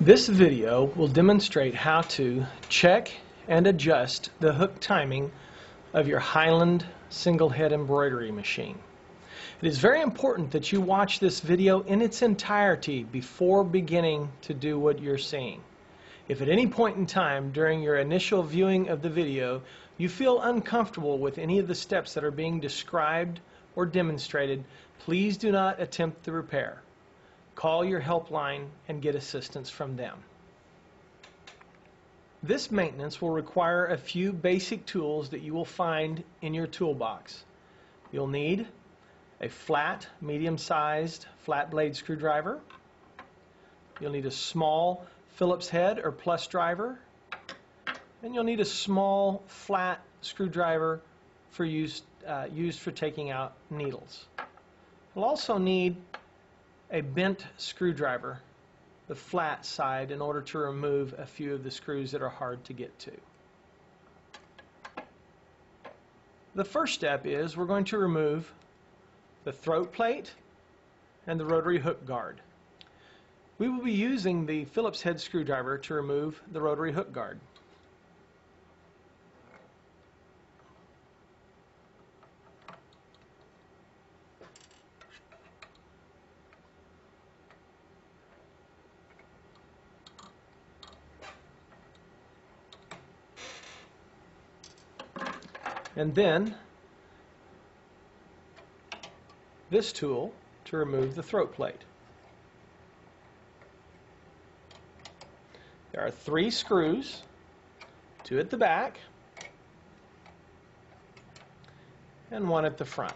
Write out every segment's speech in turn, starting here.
This video will demonstrate how to check and adjust the hook timing of your Highland single head embroidery machine. It is very important that you watch this video in its entirety before beginning to do what you're seeing. If at any point in time during your initial viewing of the video you feel uncomfortable with any of the steps that are being described or demonstrated, please do not attempt the repair. Call your helpline and get assistance from them. This maintenance will require a few basic tools that you will find in your toolbox. You'll need a flat, medium-sized flat blade screwdriver. You'll need a small Phillips head or plus driver. And you'll need a small flat screwdriver for used for taking out needles. You'll also need a bent screwdriver, the flat side, in order to remove a few of the screws that are hard to get to. The first step is we're going to remove the throat plate and the rotary hook guard. We will be using the Phillips head screwdriver to remove the rotary hook guard. And then this tool to remove the throat plate. There are 3 screws, 2 at the back and 1 at the front.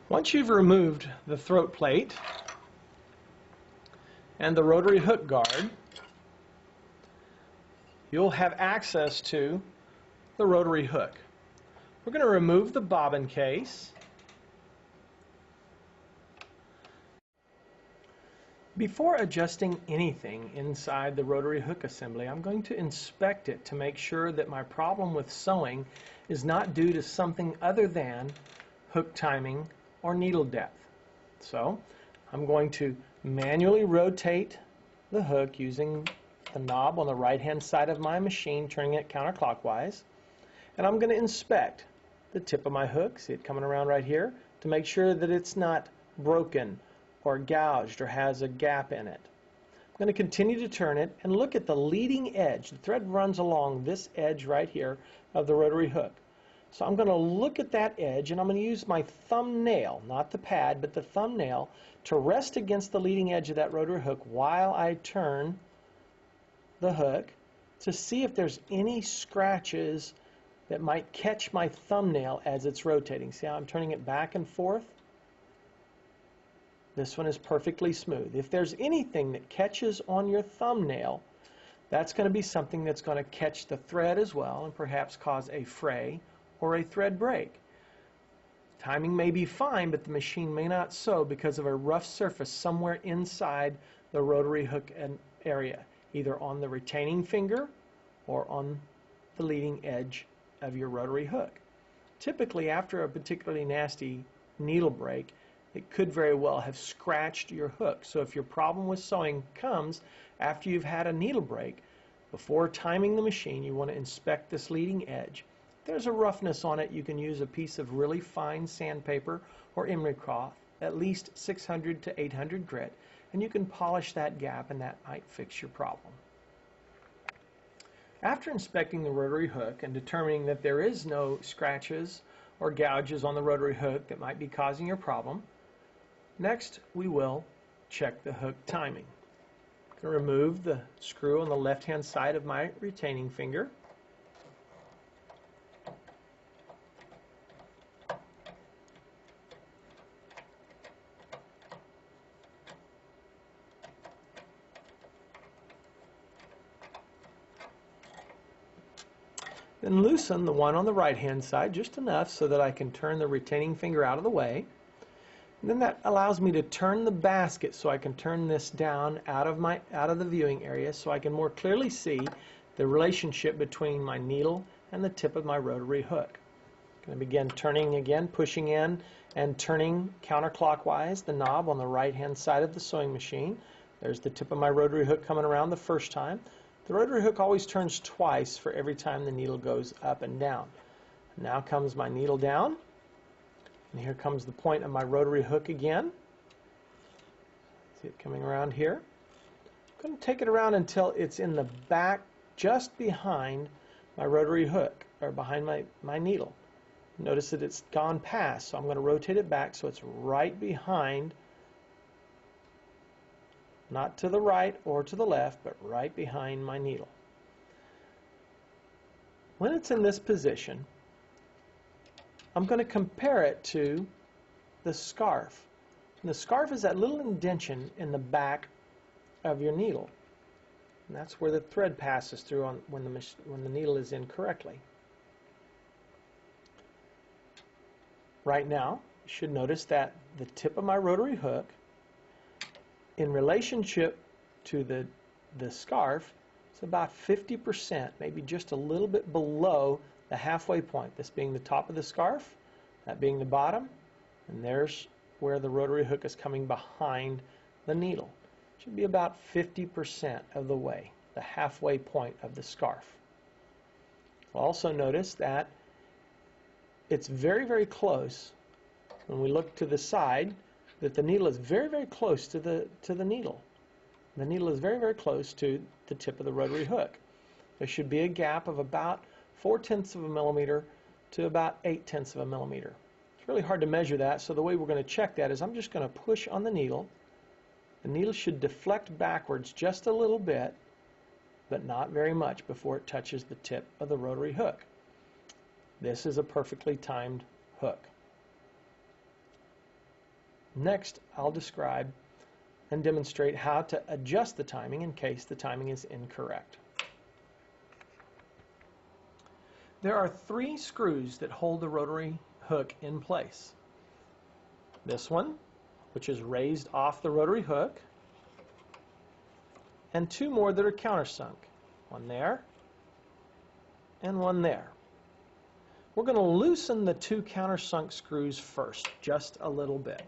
Once you've removed the throat plate and the rotary hook guard, you'll have access to the rotary hook. We're going to remove the bobbin case. Before adjusting anything inside the rotary hook assembly, I'm going to inspect it to make sure that my problem with sewing is not due to something other than hook timing or needle depth. So I'm going to manually rotate the hook using the knob on the right hand side of my machine, turning it counterclockwise, and I'm going to inspect the tip of my hook, see it coming around right here, to make sure that it's not broken or gouged or has a gap in it. I'm going to continue to turn it and look at the leading edge. The thread runs along this edge right here of the rotary hook. So I'm going to look at that edge and I'm going to use my thumbnail, not the pad, but the thumbnail, to rest against the leading edge of that rotary hook while I turn the hook to see if there's any scratches that might catch my thumbnail as it's rotating. See how I'm turning it back and forth? This one is perfectly smooth. If there's anything that catches on your thumbnail, that's going to be something that's going to catch the thread as well and perhaps cause a fray or a thread break. Timing may be fine, but the machine may not sew because of a rough surface somewhere inside the rotary hook area, either on the retaining finger or on the leading edge of your rotary hook. Typically, after a particularly nasty needle break, it could very well have scratched your hook. So if your problem with sewing comes after you've had a needle break, before timing the machine, you want to inspect this leading edge. If there's a roughness on it, you can use a piece of really fine sandpaper or emery cloth, at least 600 to 800 grit, and you can polish that gap and that might fix your problem. After inspecting the rotary hook and determining that there is no scratches or gouges on the rotary hook that might be causing your problem, next we will check the hook timing. I'm going to remove the screw on the left hand side of my retaining finger. Then loosen the one on the right hand side just enough so that I can turn the retaining finger out of the way. And then that allows me to turn the basket so I can turn this down out of the viewing area so I can more clearly see the relationship between my needle and the tip of my rotary hook. I'm going to begin turning again, pushing in and turning counterclockwise the knob on the right hand side of the sewing machine. There's the tip of my rotary hook coming around the first time. The rotary hook always turns twice for every time the needle goes up and down. Now comes my needle down, and here comes the point of my rotary hook again. See it coming around here. I'm going to take it around until it's in the back just behind my rotary hook, or behind my needle. Notice that it's gone past, so I'm going to rotate it back so it's right behind, not to the right or to the left, but right behind my needle. When it's in this position, I'm going to compare it to the scarf. And the scarf is that little indentation in the back of your needle. And that's where the thread passes through when the needle is in correctly. Right now, you should notice that the tip of my rotary hook, in relationship to the scarf, is about 50%, maybe just a little bit below the halfway point. This being the top of the scarf, that being the bottom, and there's where the rotary hook is coming behind the needle. It should be about 50% of the way, the halfway point of the scarf. Also notice that it's very, very close, when we look to the side, that the needle is very, very close to the needle. The needle is very, very close to the tip of the rotary hook. There should be a gap of about 4/10 of a millimeter to about 8/10 of a millimeter. It's really hard to measure that, so the way we're going to check that is I'm just going to push on the needle. The needle should deflect backwards just a little bit, but not very much before it touches the tip of the rotary hook. This is a perfectly timed hook. Next, I'll describe and demonstrate how to adjust the timing in case the timing is incorrect. There are 3 screws that hold the rotary hook in place. This one, which is raised off the rotary hook, and 2 more that are countersunk. One there, and one there. We're going to loosen the 2 countersunk screws first, just a little bit.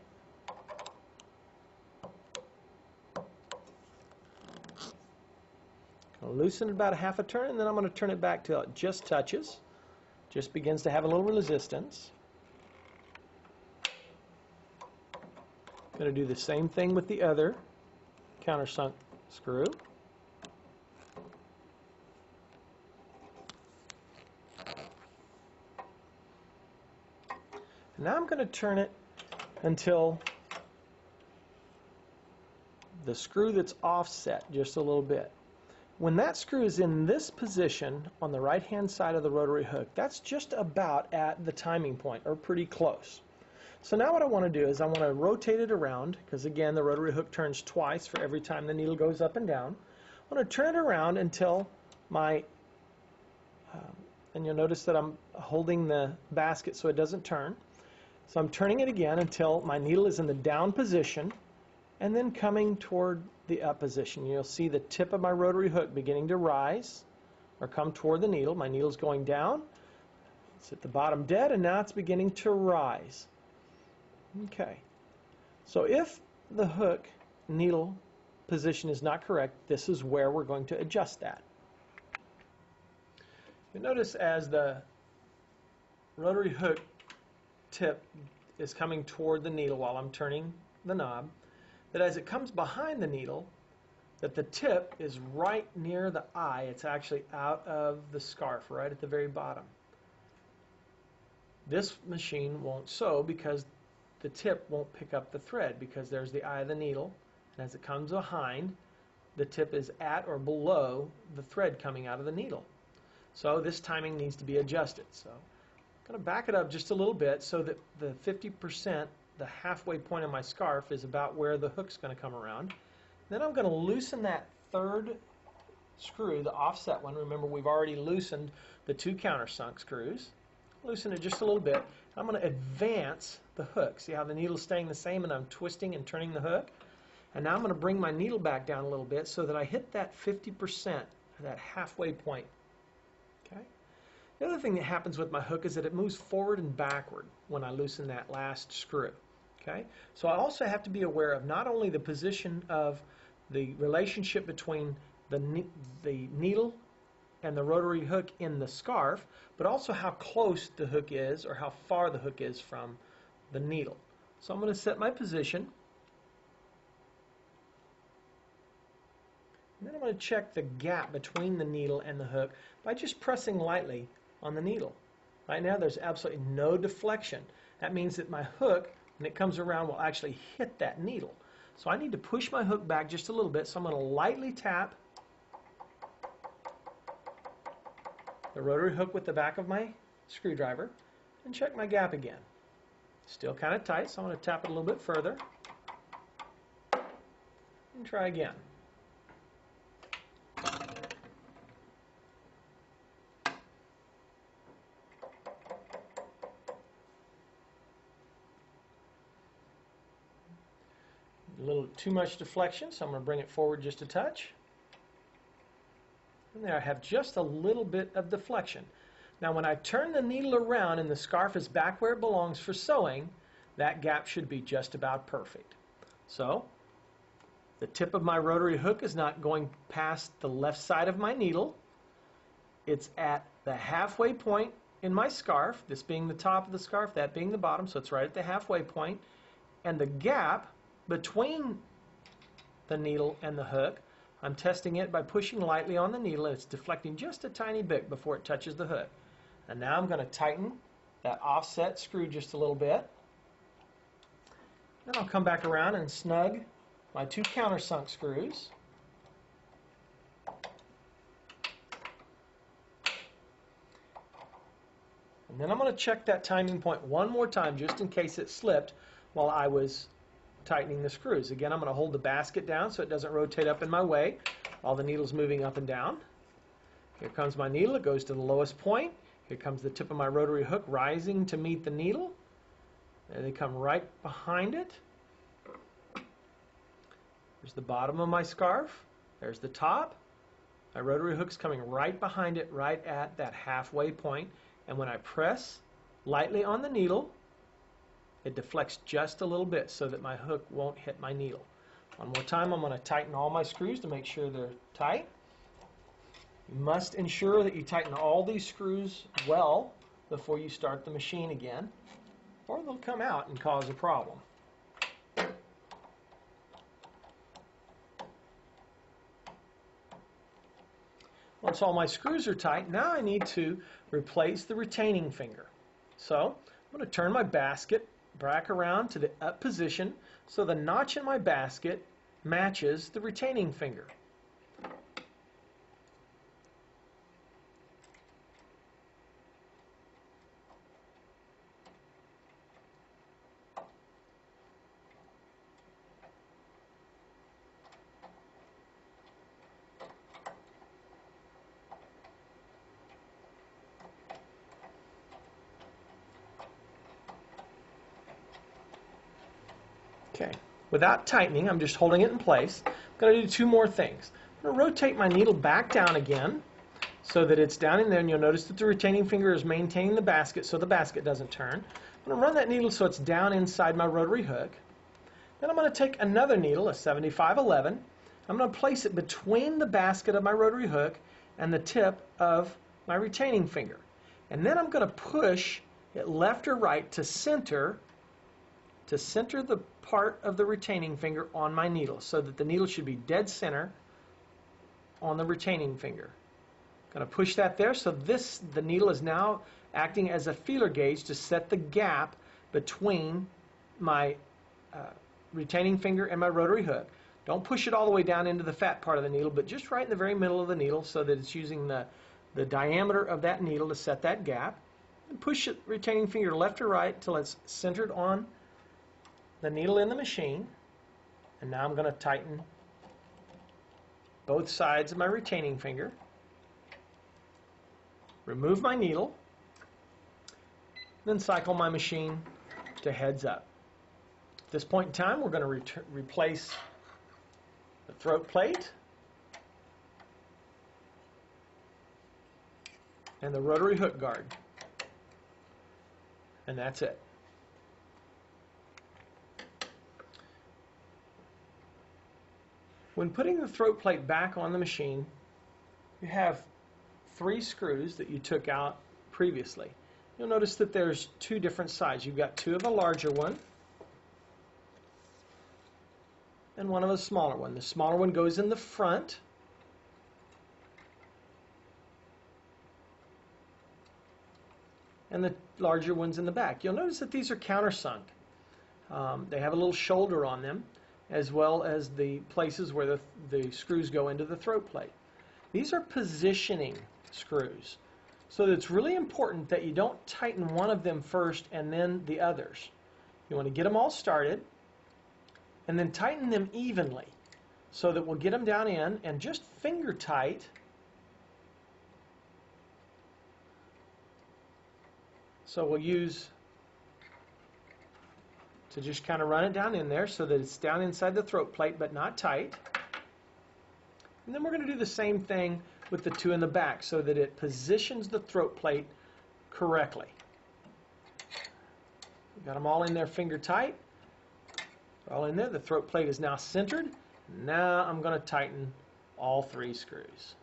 I'll loosen it about a half a turn, and then I'm going to turn it back till it just touches, just begins to have a little resistance. Going to do the same thing with the other countersunk screw. And now I'm going to turn it until the screw that's offset just a little bit. When that screw is in this position on the right hand side of the rotary hook, that's just about at the timing point, or pretty close. So now what I want to do is I want to rotate it around, because again the rotary hook turns twice for every time the needle goes up and down. I want to turn it around until my, and you'll notice that I'm holding the basket so it doesn't turn. So I'm turning it again until my needle is in the down position, and then coming toward the up position. You'll see the tip of my rotary hook beginning to rise or come toward the needle. My needle's going down. It's at the bottom dead, and now it's beginning to rise. Okay. So if the hook needle position is not correct, this is where we're going to adjust that. You notice as the rotary hook tip is coming toward the needle while I'm turning the knob, that as it comes behind the needle, that the tip is right near the eye. It's actually out of the scarf, right at the very bottom. This machine won't sew because the tip won't pick up the thread, because there's the eye of the needle, and as it comes behind, the tip is at or below the thread coming out of the needle. So this timing needs to be adjusted. So I'm going to back it up just a little bit so that the 50%, the halfway point of my scarf, is about where the hook's going to come around. Then I'm going to loosen that third screw, the offset one, remember we've already loosened the 2 countersunk screws. Loosen it just a little bit. I'm going to advance the hook. See how the needle's staying the same and I'm twisting and turning the hook? And now I'm going to bring my needle back down a little bit so that I hit that 50%, that halfway point. Okay? The other thing that happens with my hook is that it moves forward and backward when I loosen that last screw. Okay? So I also have to be aware of not only the position of the relationship between the needle and the rotary hook in the scarf, but also how close the hook is or how far the hook is from the needle. So I'm going to set my position. And then I'm going to check the gap between the needle and the hook by just pressing lightly on the needle. Right now there's absolutely no deflection. That means that my hook, when it comes around, will actually hit that needle. So I need to push my hook back just a little bit, so I'm going to lightly tap the rotary hook with the back of my screwdriver and check my gap again. Still kind of tight, so I'm going to tap it a little bit further and try again. A little too much deflection, so I'm going to bring it forward just a touch. And there I have just a little bit of deflection. Now when I turn the needle around and the scarf is back where it belongs for sewing, that gap should be just about perfect. So the tip of my rotary hook is not going past the left side of my needle. It's at the halfway point in my scarf, this being the top of the scarf, that being the bottom, so it's right at the halfway point. And the gap between the needle and the hook, I'm testing it by pushing lightly on the needle, and it's deflecting just a tiny bit before it touches the hook. And now I'm going to tighten that offset screw just a little bit. Then I'll come back around and snug my 2 countersunk screws. And then I'm going to check that timing point one more time just in case it slipped while I was tightening the screws. Again, I'm going to hold the basket down so it doesn't rotate up in my way while the needle's moving up and down. Here comes my needle. It goes to the lowest point. Here comes the tip of my rotary hook rising to meet the needle. There they come right behind it. There's the bottom of my scarf. There's the top. My rotary hook's coming right behind it, right at that halfway point. And when I press lightly on the needle, it deflects just a little bit so that my hook won't hit my needle. One more time, I'm going to tighten all my screws to make sure they're tight. You must ensure that you tighten all these screws well before you start the machine again, or they'll come out and cause a problem. Once all my screws are tight, now I need to replace the retaining finger. So I'm going to turn my basket back around to the up position so the notch in my basket matches the retaining finger. Okay, without tightening, I'm just holding it in place. I'm going to do 2 more things. I'm going to rotate my needle back down again so that it's down in there, and you'll notice that the retaining finger is maintaining the basket so the basket doesn't turn. I'm going to run that needle so it's down inside my rotary hook. Then I'm going to take another needle, a 7511. I'm going to place it between the basket of my rotary hook and the tip of my retaining finger. And then I'm going to push it left or right to center the part of the retaining finger on my needle so that the needle should be dead center on the retaining finger. I'm going to push that there so the needle is now acting as a feeler gauge to set the gap between my retaining finger and my rotary hook. Don't push it all the way down into the fat part of the needle, but just right in the very middle of the needle so that it's using the diameter of that needle to set that gap. And push the retaining finger left or right until it's centered on the needle in the machine. And now I'm going to tighten both sides of my retaining finger, remove my needle, then cycle my machine to heads up. At this point in time, we're going to replace the throat plate and the rotary hook guard. And that's it. When putting the throat plate back on the machine, you have 3 screws that you took out previously. You'll notice that there's 2 different sides. You've got 2 of a larger one and 1 of a smaller one. The smaller one goes in the front, and the larger one's in the back. You'll notice that these are countersunk. They have a little shoulder on them, as well as the places where the screws go into the throat plate. These are positioning screws, so it's really important that you don't tighten one of them first and then the others. You want to get them all started and then tighten them evenly so that we'll get them down in and just finger tight. So we'll use to just kind of run it down in there so that it's down inside the throat plate but not tight. And then we're going to do the same thing with the 2 in the back so that it positions the throat plate correctly. We've got them all in there finger tight. They're all in there. The throat plate is now centered. Now I'm going to tighten all 3 screws.